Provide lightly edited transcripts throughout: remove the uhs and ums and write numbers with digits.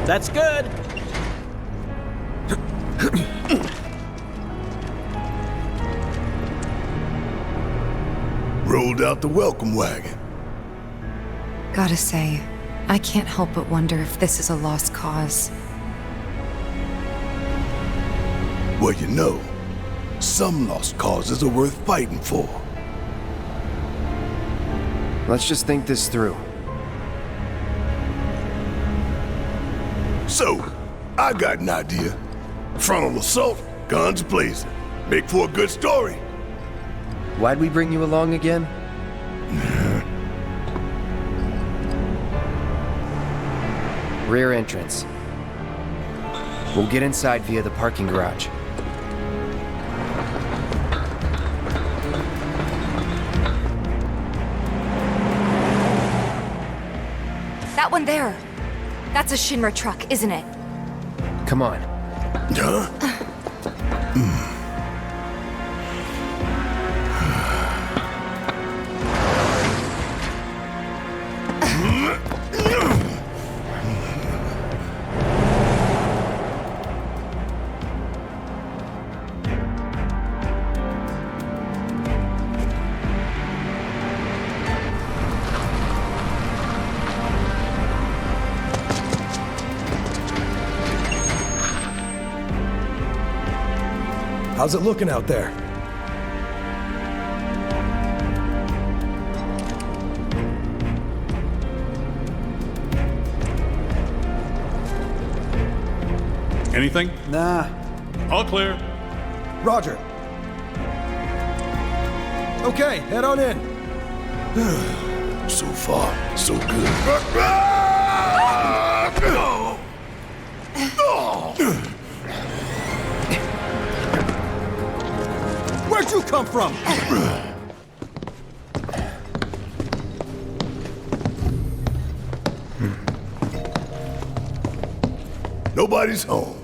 That's good. Rolled out the welcome wagon. Gotta say, I can't help but wonder if this is a lost cause. Well, you know, some lost causes are worth fighting for. Let's just think this through. So, I got an idea. Frontal assault, guns blazing. Make for a good story. Why'd we bring you along again? Rear entrance. We'll get inside via the parking garage. That one there. That's a Shinra truck, isn't it? Come on. Huh? How's it looking out there? Anything? Nah. All clear. Roger. Okay, head on in. So far, so good. Where'd you come from? Nobody's home.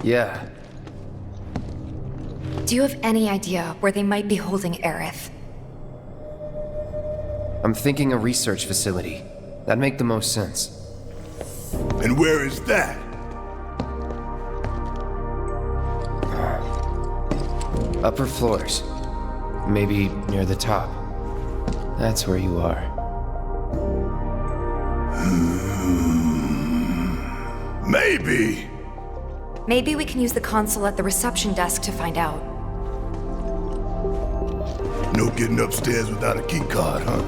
Yeah. Do you have any idea where they might be holding Aerith? I'm thinking a research facility. That'd make the most sense. And where is that? Upper floors. Maybe near the top. That's where you are. Maybe. Maybe we can use the console at the reception desk to find out. No getting upstairs without a key card, huh?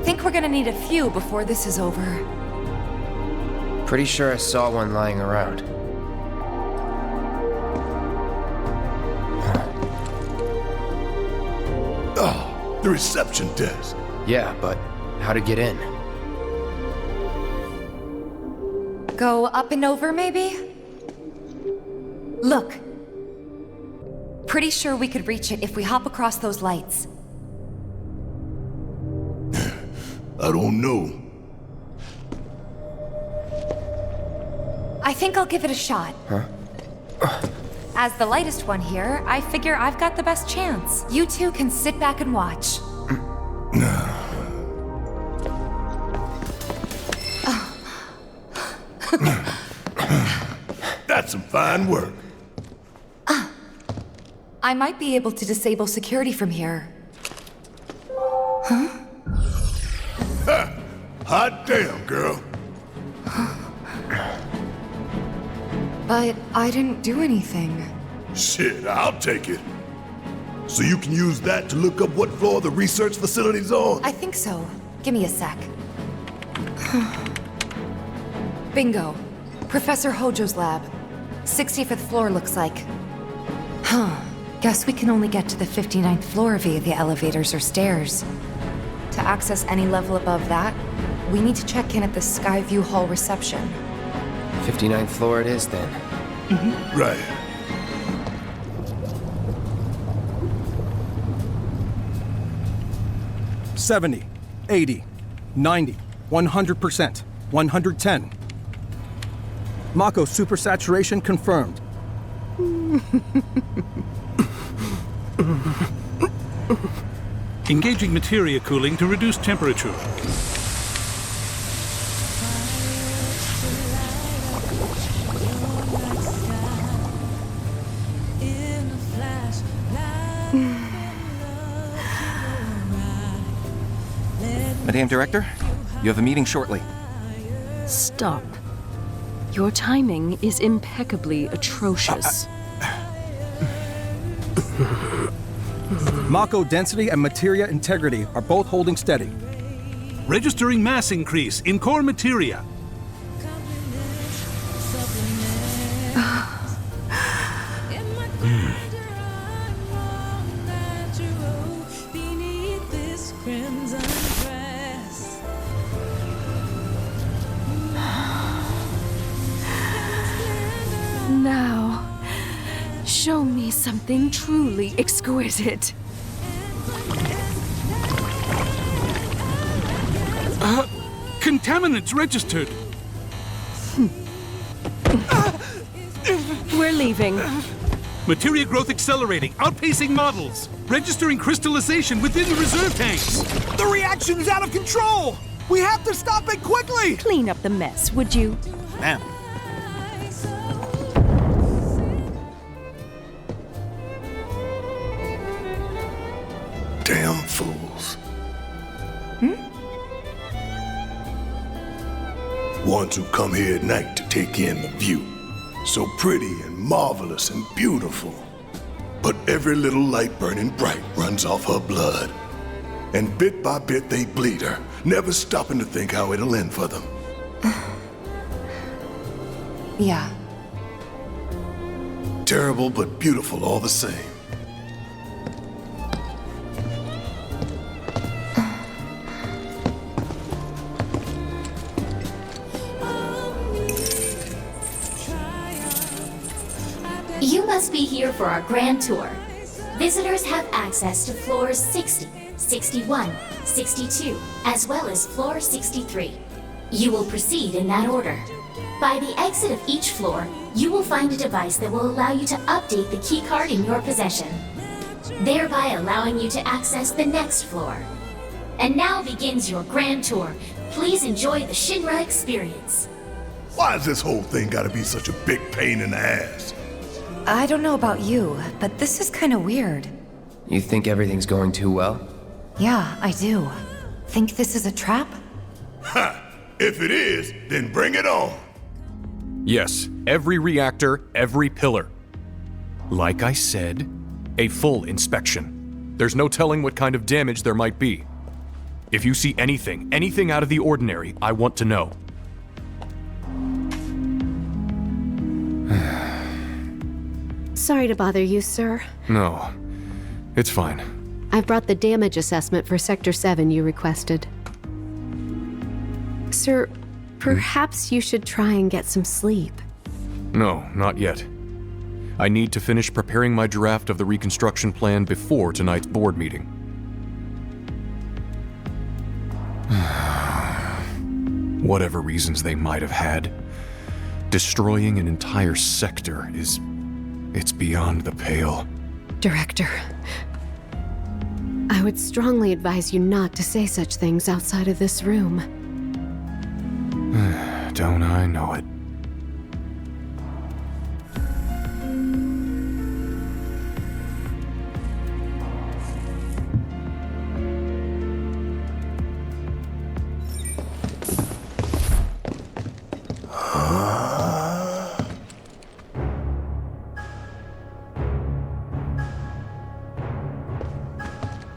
Think we're gonna need a few before this is over. Pretty sure I saw one lying around. Oh, the reception desk. Yeah, but how to get in? Go up and over, maybe? Look. Pretty sure we could reach it if we hop across those lights. I don't know. I think I'll give it a shot. Huh? As the lightest one here, I figure I've got the best chance. You two can sit back and watch. That's some fine work. I might be able to disable security from here. Hot damn, girl. But I didn't do anything. Shit, I'll take it. So you can use that to look up what floor the research facility's on? I think so. Give me a sec. Bingo. Professor Hojo's lab. 65th floor looks like. Huh. Guess we can only get to the 59th floor via the elevators or stairs. To access any level above that, we need to check in at the Skyview Hall reception. 59th floor it is, then. Right. $70, $80, $90, 100%, 110. Mako supersaturation confirmed. Engaging materia cooling to reduce temperature. Madame Director, you have a meeting shortly. Stop. Your timing is impeccably atrocious. Mako density and materia integrity are both holding steady. Registering mass increase in core materia. Now, show me something truly exquisite. Contaminants registered. We're leaving. Materia growth accelerating, outpacing models. Registering crystallization within the reserve tanks. The reaction is out of control! We have to stop it quickly! Clean up the mess, would you? Ma'am. Damn fools. Ones who come here at night to take in the view. So pretty and marvelous and beautiful. But every little light burning bright runs off her blood. And bit by bit they bleed her, never stopping to think how it'll end for them. Yeah. Terrible but beautiful all the same. You must be here for our grand tour. Visitors have access to floors 60, 61, 62, as well as floor 63. You will proceed in that order. By the exit of each floor, you will find a device that will allow you to update the keycard in your possession, thereby allowing you to access the next floor. And now begins your grand tour. Please enjoy the Shinra experience. Why has this whole thing gotta be such a big pain in the ass? I don't know about you, but this is kind of weird. You think everything's going too well? Yeah, I do. Think this is a trap? Ha! If it is, then bring it on! Yes, every reactor, every pillar. Like I said, a full inspection. There's no telling what kind of damage there might be. If you see anything out of the ordinary, I want to know. Sorry to bother you, sir. No, it's fine. I've brought the damage assessment for Sector 7 you requested. Sir, perhaps you should try and get some sleep. No, not yet. I need to finish preparing my draft of the reconstruction plan before tonight's board meeting. Whatever reasons they might have had, destroying an entire sector it's beyond the pale. Director, I would strongly advise you not to say such things outside of this room. Don't I know it?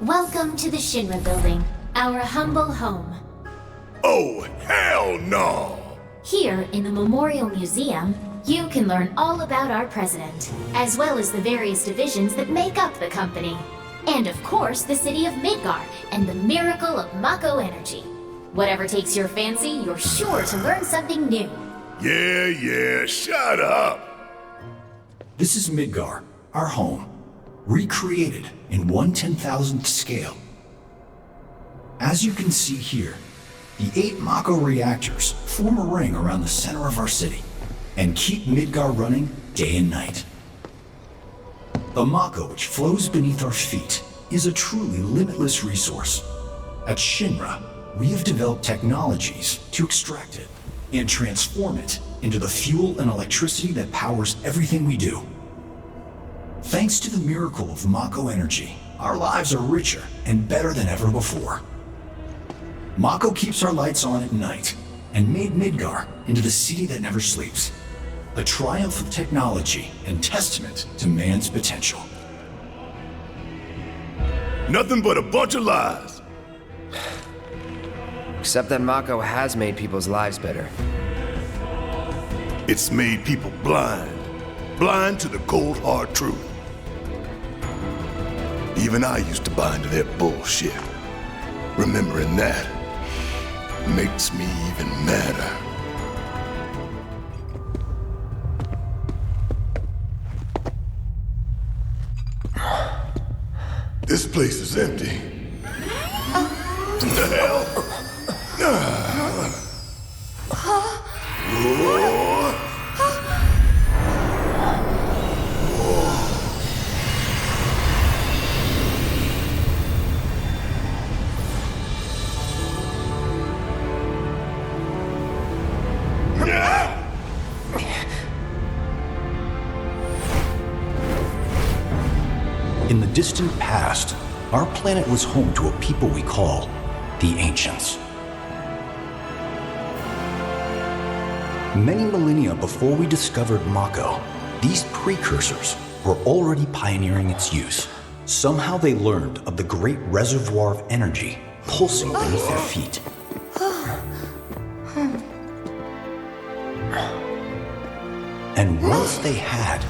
Welcome to the Shinra building, our humble home. Oh, hell no! Here, in the Memorial Museum, you can learn all about our president, as well as the various divisions that make up the company. And of course, the city of Midgar and the miracle of Mako energy. Whatever takes your fancy, you're sure to learn something new. Yeah, shut up! This is Midgar, our home, recreated in 1/10,000th scale. As you can see here, the 8 Mako reactors form a ring around the center of our city and keep Midgar running day and night. The Mako which flows beneath our feet is a truly limitless resource. At Shinra, we have developed technologies to extract it and transform it into the fuel and electricity that powers everything we do. Thanks to the miracle of Mako energy, our lives are richer and better than ever before. Mako keeps our lights on at night and made Midgar into the city that never sleeps. A triumph of technology and testament to man's potential. Nothing but a bunch of lies. Except that Mako has made people's lives better. It's made people blind. Blind to the cold, hard truth. Even I used to buy into their bullshit. Remembering that makes me even madder. This place is empty. What the hell? In the distant past, our planet was home to a people we call the Ancients. Many millennia before we discovered Mako, these precursors were already pioneering its use. Somehow they learned of the great reservoir of energy pulsing beneath their feet. And once they had,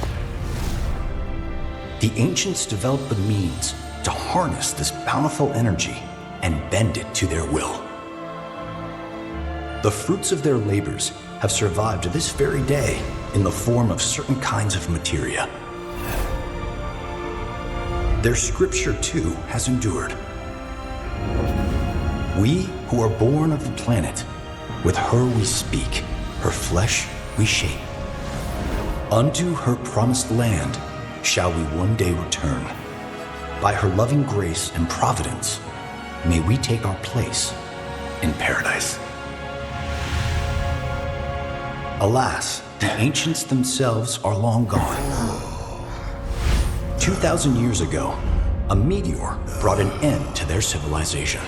the Ancients developed the means to harness this bountiful energy and bend it to their will. The fruits of their labors have survived to this very day in the form of certain kinds of materia. Their scripture, too, has endured. We who are born of the planet, with her we speak, her flesh we shape. Unto her promised land shall we one day return. By her loving grace and providence, may we take our place in paradise. Alas, the Ancients themselves are long gone. 2,000 years ago, a meteor brought an end to their civilization.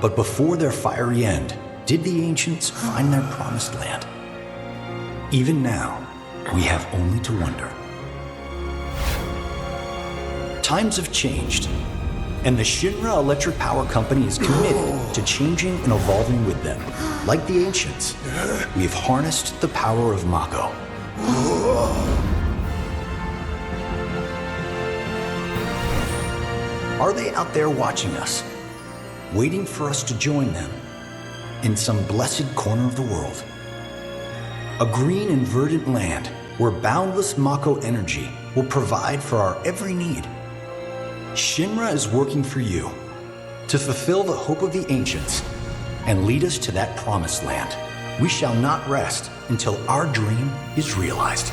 But before their fiery end, did the Ancients find their promised land? Even now, we have only to wonder. Times have changed, and the Shinra Electric Power Company is committed to changing and evolving with them. Like the Ancients, we have harnessed the power of Mako. Are they out there watching us, waiting for us to join them in some blessed corner of the world? A green and verdant land where boundless Mako energy will provide for our every need. Shinra is working for you to fulfill the hope of the Ancients and lead us to that promised land. We shall not rest until our dream is realized.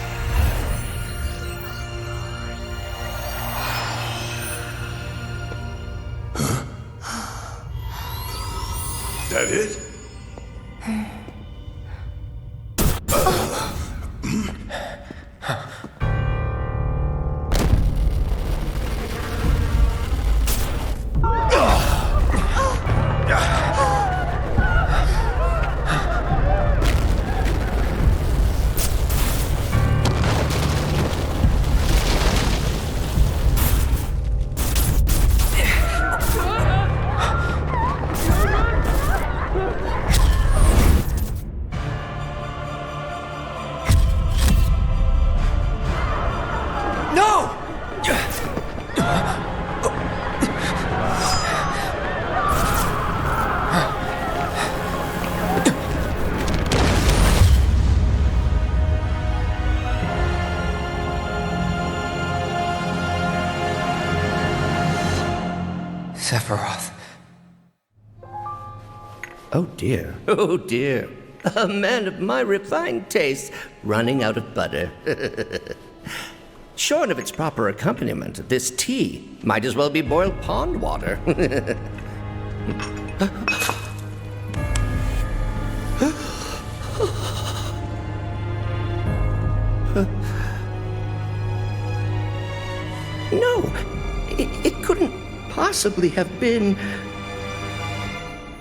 That it? Sephiroth. Oh dear, oh dear. A man of my refined taste running out of butter. Shorn of its proper accompaniment, this tea might as well be boiled pond water. No, it couldn't possibly have been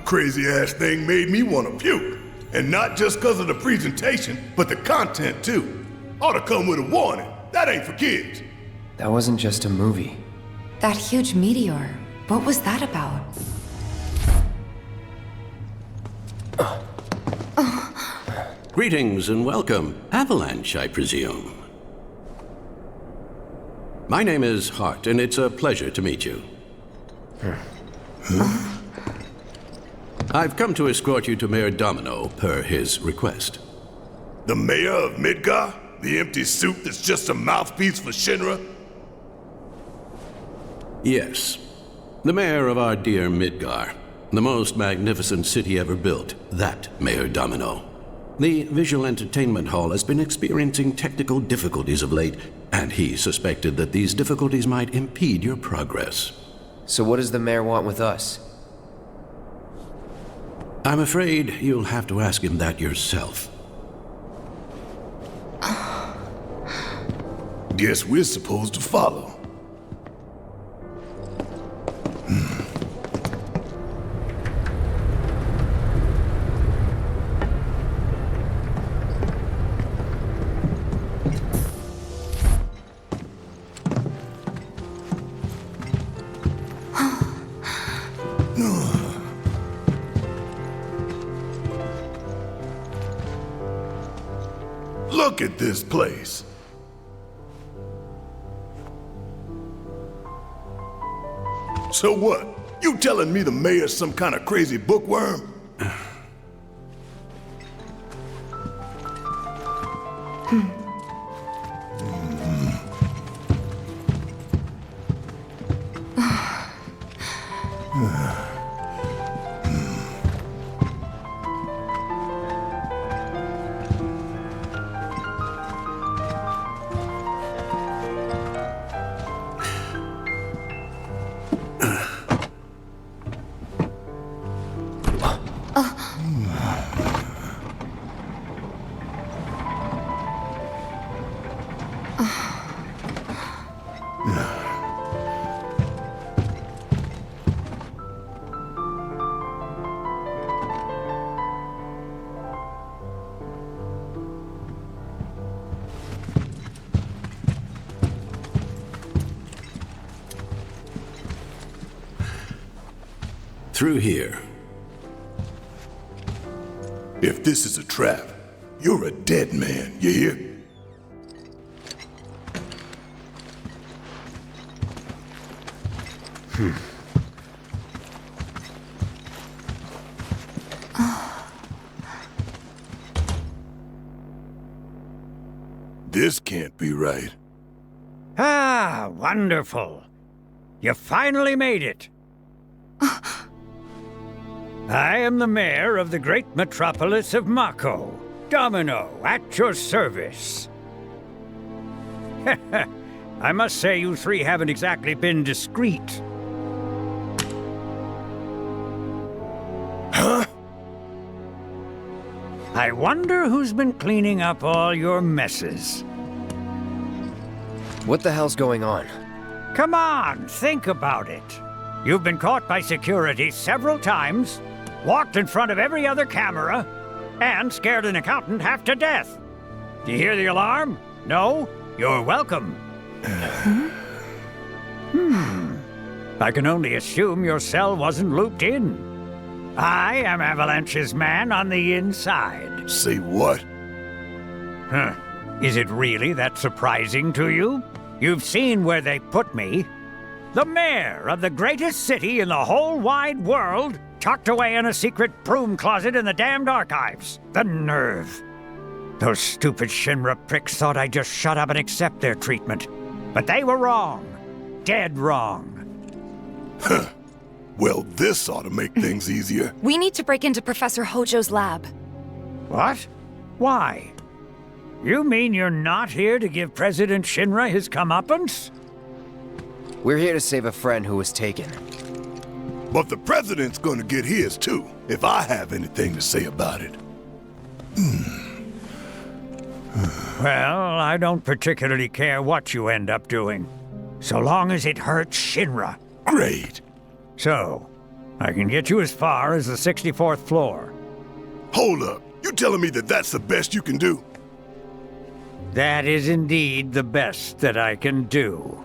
crazy-ass thing made me want to puke. And not just because of the presentation, but the content too. Ought to come with a warning. That ain't for kids. That wasn't just a movie. That huge meteor, what was that about? Greetings and welcome. Avalanche, I presume. My name is Hart, and it's a pleasure to meet you. I've come to escort you to Mayor Domino, per his request. The mayor of Midgar? The empty suit that's just a mouthpiece for Shinra? Yes. The mayor of our dear Midgar. The most magnificent city ever built. That Mayor Domino. The visual entertainment hall has been experiencing technical difficulties of late, and he suspected that these difficulties might impede your progress. So what does the mayor want with us? I'm afraid you'll have to ask him that yourself. Guess we're supposed to follow. Look at this place. So what? You telling me the mayor's some kind of crazy bookworm? Through here. If this is a trap, you're a dead man, you hear? This can't be right. Ah, wonderful. You finally made it. I am the mayor of the great metropolis of Mako. Domino, at your service. I must say you three haven't exactly been discreet. Huh? I wonder who's been cleaning up all your messes. What the hell's going on? Come on, think about it. You've been caught by security several times, walked in front of every other camera, and scared an accountant half to death. Do you hear the alarm? No? You're welcome. I can only assume your cell wasn't looped in. I am Avalanche's man on the inside. Say what? Huh. Is it really that surprising to you? You've seen where they put me. The mayor of the greatest city in the whole wide world, tucked away in a secret broom closet in the damned archives. The nerve. Those stupid Shinra pricks thought I'd just shut up and accept their treatment. But they were wrong. Dead wrong. Huh. Well, this ought to make things easier. We need to break into Professor Hojo's lab. What? Why? You mean you're not here to give President Shinra his comeuppance? We're here to save a friend who was taken. But the president's gonna get his too, if I have anything to say about it. Well, I don't particularly care what you end up doing, so long as it hurts Shinra. Great. So, I can get you as far as the 64th floor. Hold up. You telling me that that's the best you can do? That is indeed the best that I can do.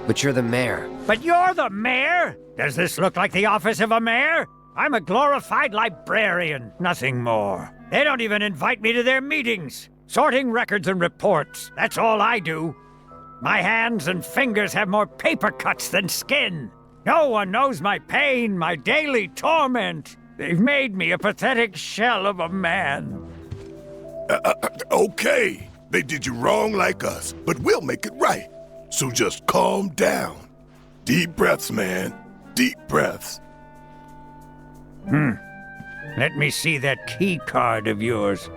But you're the mayor. But you're the mayor? Does this look like the office of a mayor? I'm a glorified librarian, nothing more. They don't even invite me to their meetings. Sorting records and reports, that's all I do. My hands and fingers have more paper cuts than skin. No one knows my pain, my daily torment. They've made me a pathetic shell of a man. Okay, they did you wrong like us, but we'll make it right. So just calm down. Deep breaths, man. Deep breaths. Let me see that key card of yours.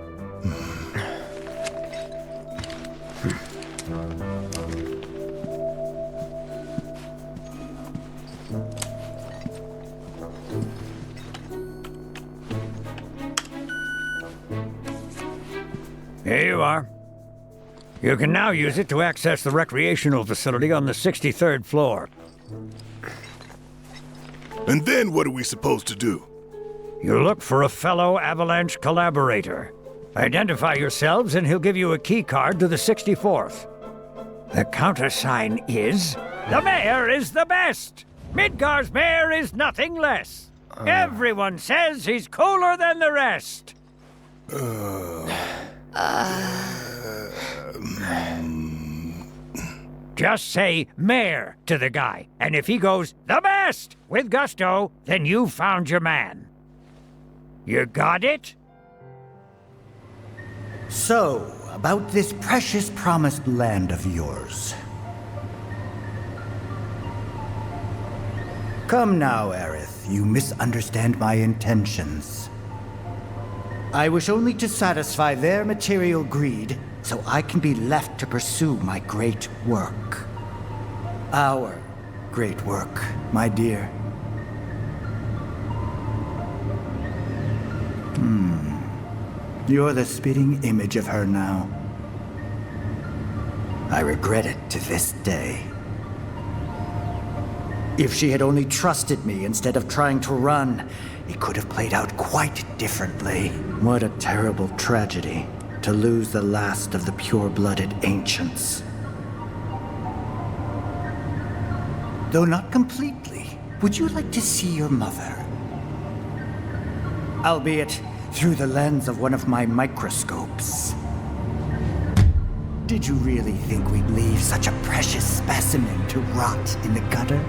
Here you are. You can now use it to access the recreational facility on the 63rd floor. And then what are we supposed to do? You look for a fellow Avalanche collaborator. Identify yourselves and he'll give you a key card to the 64th. The countersign is, the mayor is the best! Midgar's mayor is nothing less. Everyone says he's cooler than the rest. Just say mayor to the guy, and if he goes, the best, with gusto, then you've found your man. You got it? So, about this precious promised land of yours. Come now, Aerith, you misunderstand my intentions. I wish only to satisfy their material greed, so I can be left to pursue my great work. Our great work, my dear. You're the spitting image of her now. I regret it to this day. If she had only trusted me instead of trying to run, it could have played out quite differently. What a terrible tragedy to lose the last of the pure-blooded ancients. Though not completely, would you like to see your mother? Albeit through the lens of one of my microscopes. Did you really think we'd leave such a precious specimen to rot in the gutter?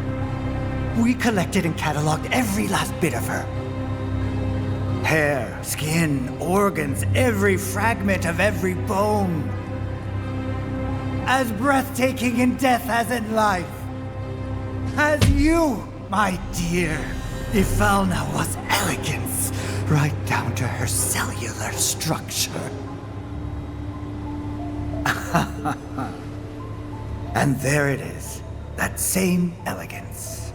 We collected and cataloged every last bit of her. Hair, skin, organs, every fragment of every bone. As breathtaking in death as in life. As you, my dear. Ifalna was elegance, right down to her cellular structure. And there it is, that same elegance.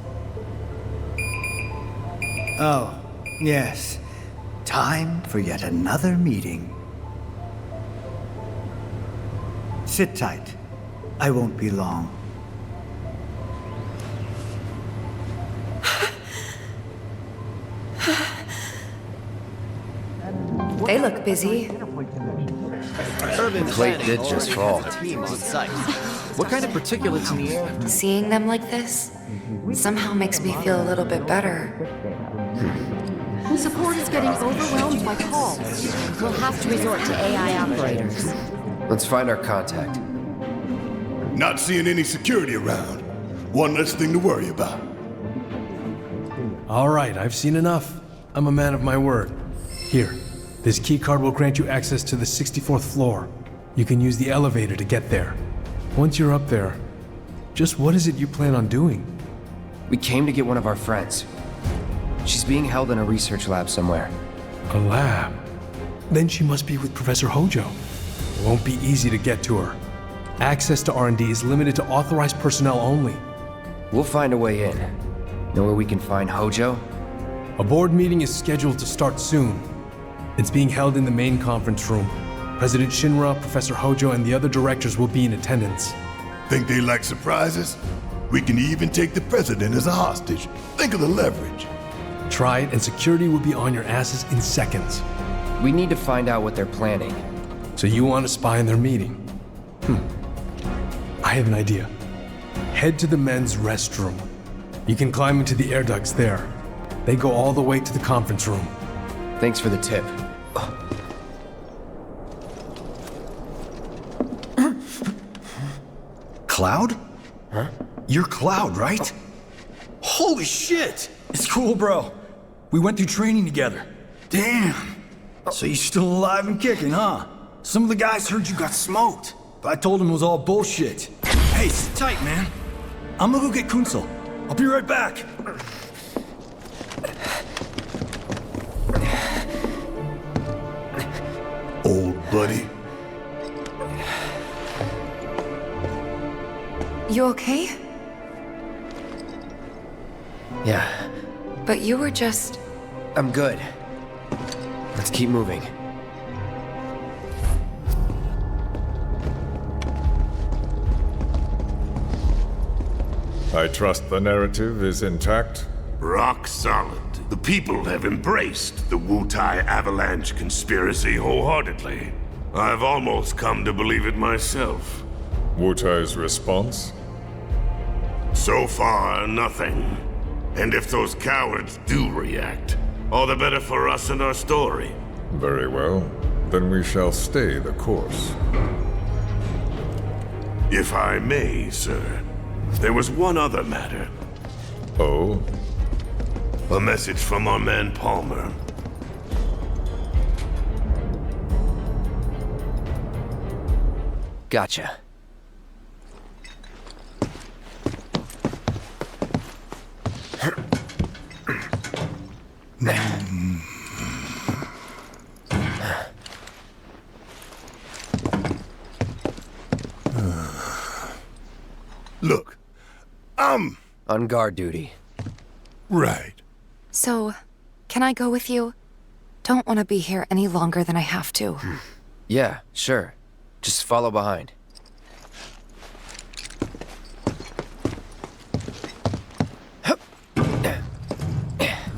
Oh, yes. Time for yet another meeting. Sit tight. I won't be long. They look busy. Plate did just fall. What kind of particulates in the air? Seeing them like this somehow makes me feel a little bit better. Support is getting overwhelmed by calls. We'll have to resort to AI operators. Let's find our contact. Not seeing any security around. One less thing to worry about. All right, I've seen enough. I'm a man of my word. Here, this keycard will grant you access to the 64th floor. You can use the elevator to get there. Once you're up there, just what is it you plan on doing? We came to get one of our friends. She's being held in a research lab somewhere. A lab? Then she must be with Professor Hojo. It won't be easy to get to her. Access to R&D is limited to authorized personnel only. We'll find a way in. Know where we can find Hojo? A board meeting is scheduled to start soon. It's being held in the main conference room. President Shinra, Professor Hojo, and the other directors will be in attendance. Think they like surprises? We can even take the president as a hostage. Think of the leverage. Try it, and security will be on your asses in seconds. We need to find out what they're planning. So you want to spy in their meeting? I have an idea. Head to the men's restroom. You can climb into the air ducts there. They go all the way to the conference room. Thanks for the tip. Cloud? Huh? You're Cloud, right? Holy shit! It's cool, bro. We went through training together. Damn. So you're still alive and kicking, huh? Some of the guys heard you got smoked, but I told them it was all bullshit. Hey, sit tight, man. I'm gonna go get Kunsel. I'll be right back. Old buddy. You okay? Yeah, But you were just... I'm good. Let's keep moving. I trust the narrative is intact? Rock solid. The people have embraced the Wutai Avalanche conspiracy wholeheartedly. I've almost come to believe it myself. Wutai's response? So far, nothing. And if those cowards do react, all the better for us and our story. Very well. Then we shall stay the course. If I may, sir, there was one other matter. Oh? A message from our man Palmer. Gotcha. Look, I'm... on guard duty. Right. So, can I go with you? Don't want to be here any longer than I have to. Yeah, sure. Just follow behind.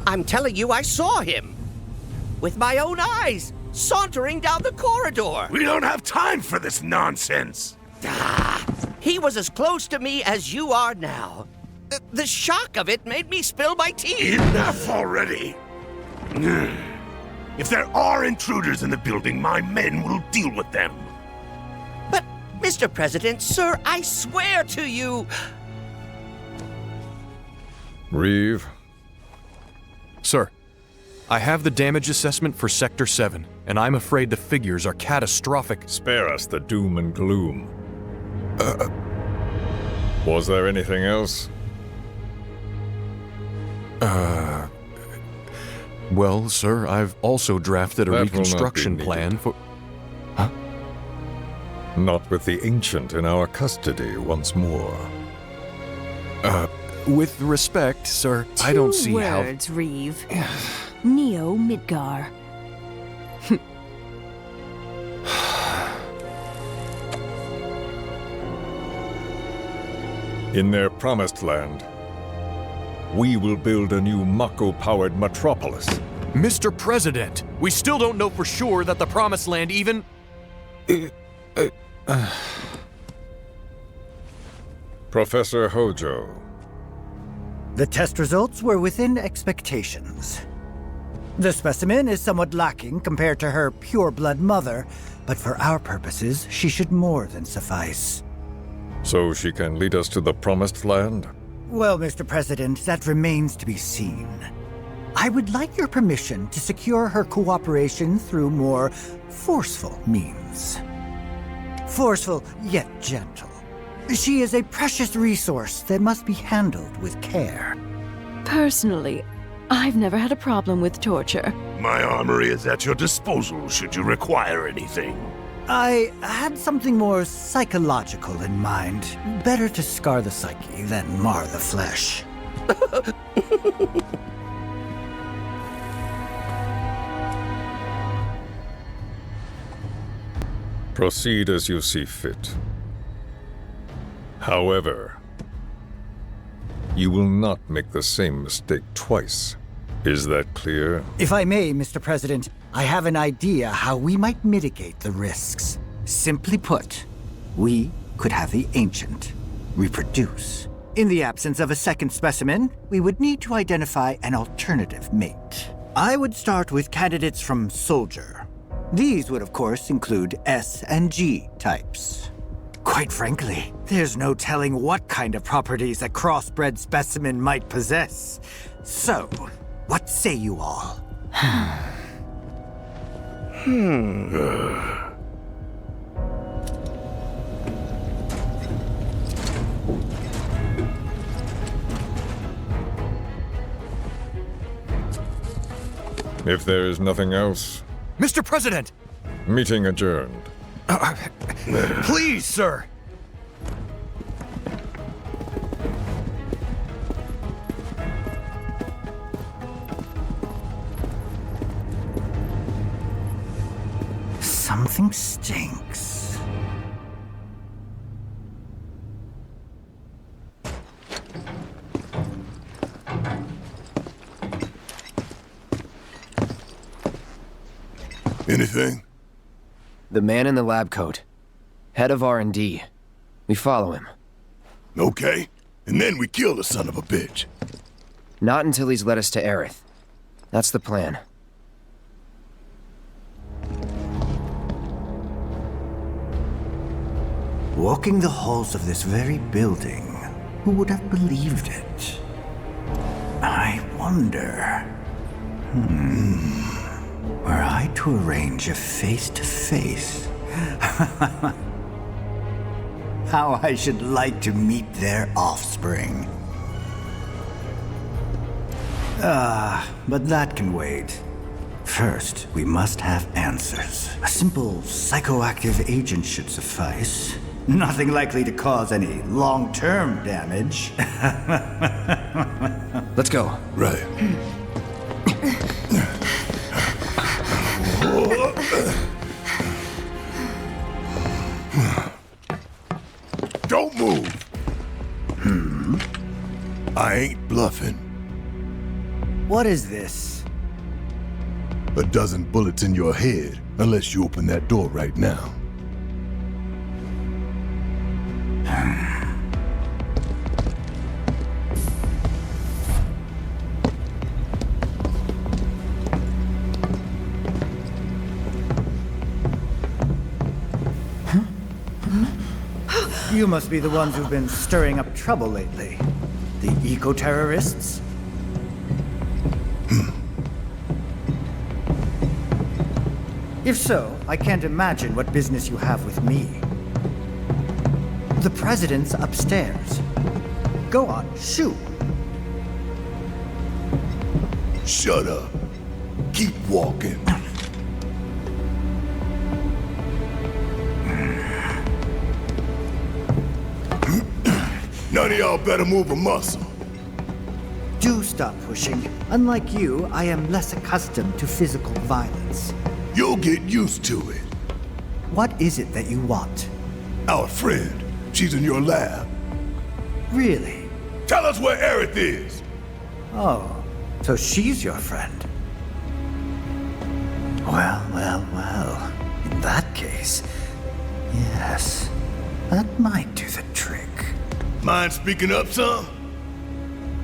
I'm telling you, I saw him. With my own eyes, sauntering down the corridor. We don't have time for this nonsense. He was as close to me as you are now. The shock of it made me spill my tea. Enough already. If there are intruders in the building, my men will deal with them. But, Mr. President, sir, I swear to you... Reeve? Sir, I have the damage assessment for Sector 7, and I'm afraid the figures are catastrophic. Spare us the doom and gloom. Was there anything else? Well, sir, I've also drafted a That will reconstruction not be plan needed. for... Huh? Not with the Ancient in our custody once more. With respect, sir, I don't see how... 2 words, Reeve. Neo Midgar. In their promised land, we will build a new Mako-powered metropolis. Mr. President, we still don't know for sure that the Promised Land even... Professor Hojo. The test results were within expectations. The specimen is somewhat lacking compared to her pure-blood mother, but for our purposes, she should more than suffice. So she can lead us to the Promised Land? Well, Mr. President, that remains to be seen. I would like your permission to secure her cooperation through more forceful means. Forceful, yet gentle. She is a precious resource that must be handled with care. Personally, I've never had a problem with torture. My armory is at your disposal should you require anything. I had something more psychological in mind. Better to scar the psyche than mar the flesh. Proceed as you see fit. However, You will not make the same mistake twice. Is that clear? If I may, Mr. President, I have an idea how we might mitigate the risks. Simply put, we could have the Ancient reproduce. In the absence of a second specimen, we would need to identify an alternative mate. I would start with candidates from Soldier. These would, of course, include S and G types. Quite frankly, there's no telling what kind of properties a crossbred specimen might possess. So, what say you all? If there is nothing else, Mr. President! meeting adjourned. Please, sir! Something stinks. Anything? The man in the lab coat. Head of R&D. We follow him. Okay. And then we kill the son of a bitch. Not until he's led us to Aerith. That's the plan. Walking the halls of this very building, who would have believed it? I wonder... Were I to arrange a face-to-face... how I should like to meet their offspring. But that can wait. First, we must have answers. A simple psychoactive agent should suffice. Nothing likely to cause any long-term damage. Let's go. Right. Don't move. I ain't bluffing. What is this? A dozen bullets in your head, unless you open that door right now. You must be the ones who've been stirring up trouble lately. The eco-terrorists? If so, I can't imagine what business you have with me. The president's upstairs. Go on, shoot. Shut up. Keep walking. None of y'all better move a muscle. Do stop pushing. Unlike you, I am less accustomed to physical violence. You'll get used to it. What is it that you want? Our friend. She's in your lab. Really? Tell us where Aerith is. Oh, so she's your friend. Well. In that case, yes, that might do the trick. Mind speaking up some?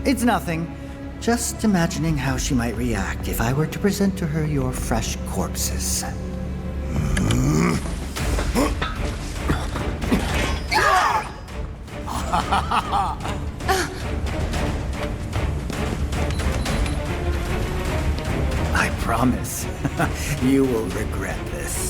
It's nothing. Just imagining how she might react if I were to present to her your fresh corpses. I promise, you will regret this.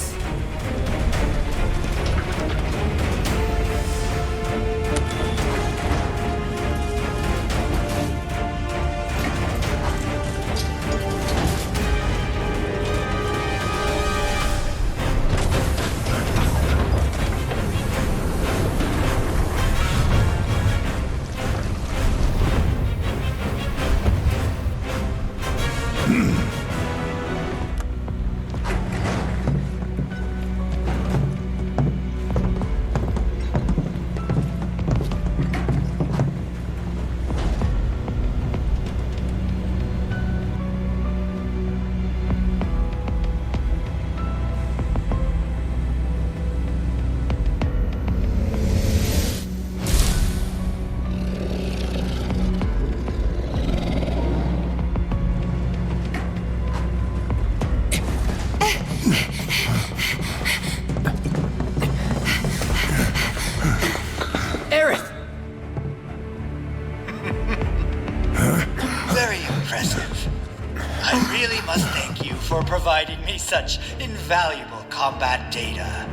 such invaluable combat data.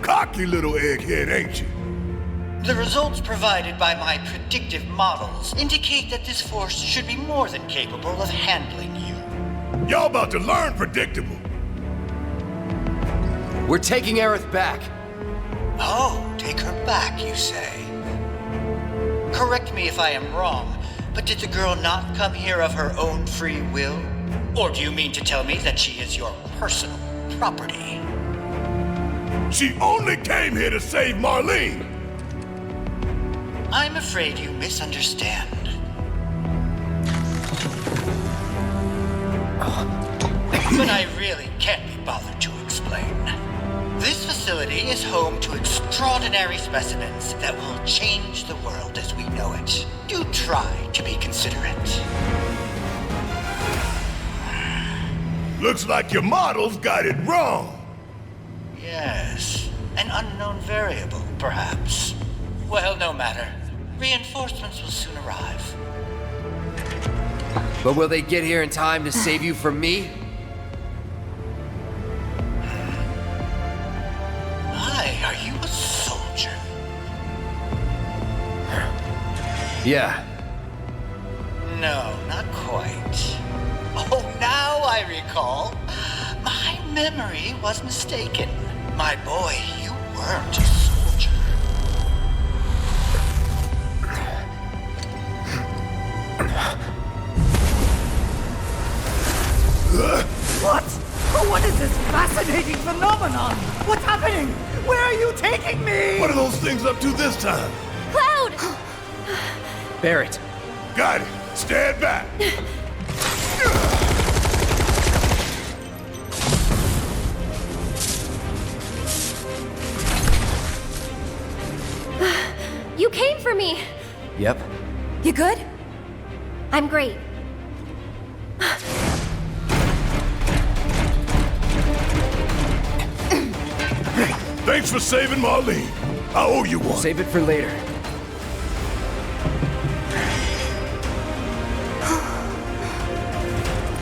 Cocky little egghead, ain't you? The results provided by my predictive models indicate that this force should be more than capable of handling you. Y'all about to learn predictable. We're taking Aerith back. Oh, take her back, you say? Correct me if I am wrong, but did the girl not come here of her own free will? Or do you mean to tell me that she is your personal property? She only came here to save Marlene! I'm afraid you misunderstand. But I really can't be bothered to explain. This facility is home to extraordinary specimens that will change the world as we know it. Do try to be considerate. Looks like your models got it wrong. Yes, an unknown variable, perhaps. Well, no matter. Reinforcements will soon arrive. But will they get here in time to save you from me? Why, are you a soldier? Yeah. No, not quite. Oh, now I recall. My memory was mistaken. My boy, you weren't a soldier. What? What is this fascinating phenomenon? What's happening? Where are you taking me? What are those things up to this time? Cloud! Barrett. Got it. Stand back. You came for me! Yep. You good? I'm great. Thanks for saving Marlene. I owe you one. Save it for later.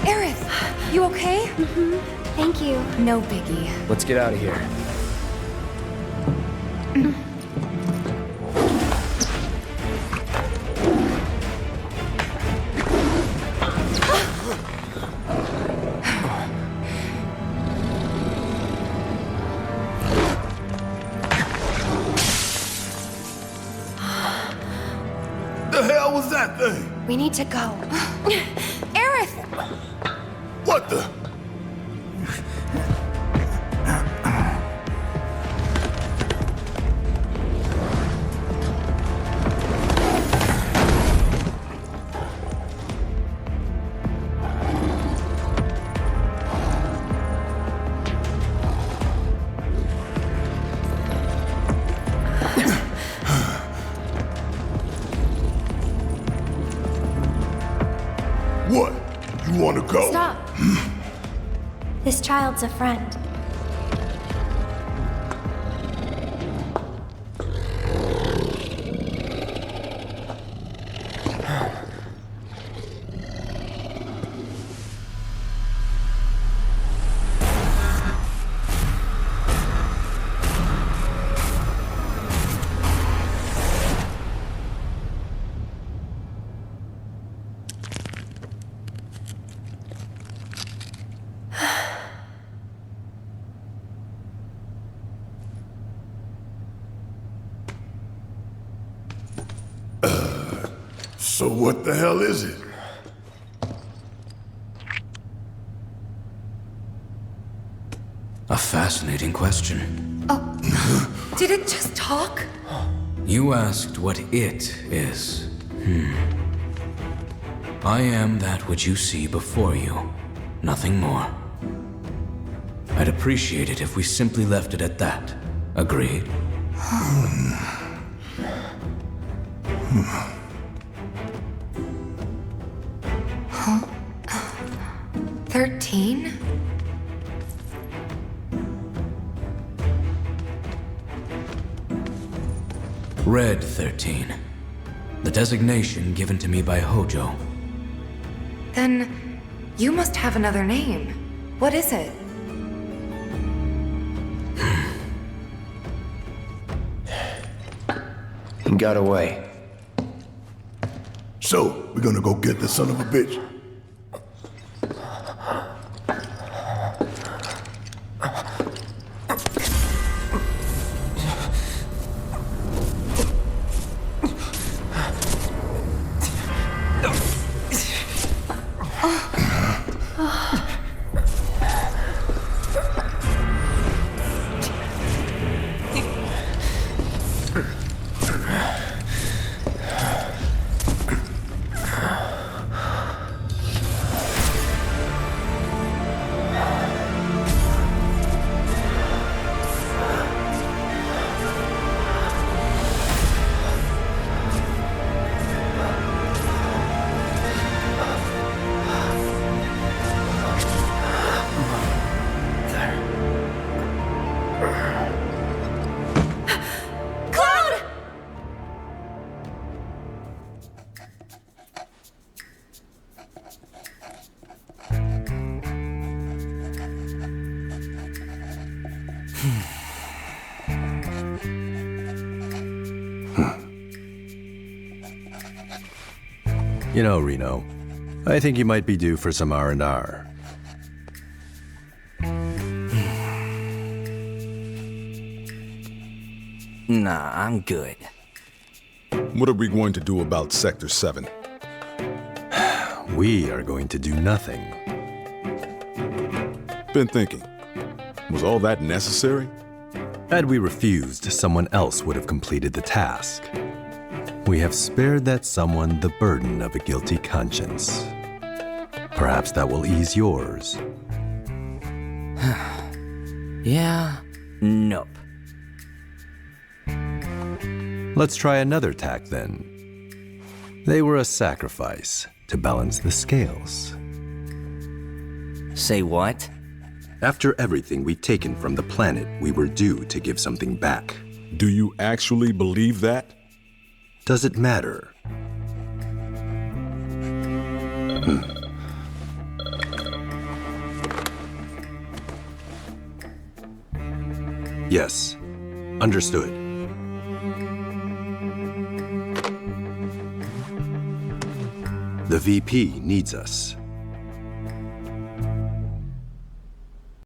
Aerith, you okay? Mm-hmm. Thank you. No biggie. Let's get out of here. The hell was that thing? We need to go. Aerith! What the? What? You want to go? Stop. This child's a friend. So what the hell is it? A fascinating question. Oh, did it just talk? You asked what it is. I am that which you see before you, nothing more. I'd appreciate it if we simply left it at that. Agreed? 13? Red 13. The designation given to me by Hojo. Then you must have another name. What is it? He got away. So, we're gonna go get the son of a bitch? You know, Reno, I think you might be due for some R&R. Nah, I'm good. What are we going to do about Sector 7? We are going to do nothing. Been thinking, was all that necessary? Had we refused, someone else would have completed the task. We have spared that someone the burden of a guilty conscience. Perhaps that will ease yours. Yeah, nope. Let's try another tack then. They were a sacrifice to balance the scales. Say what? After everything we'd taken from the planet, we were due to give something back. Do you actually believe that? Does it matter? Yes, understood. The VP needs us.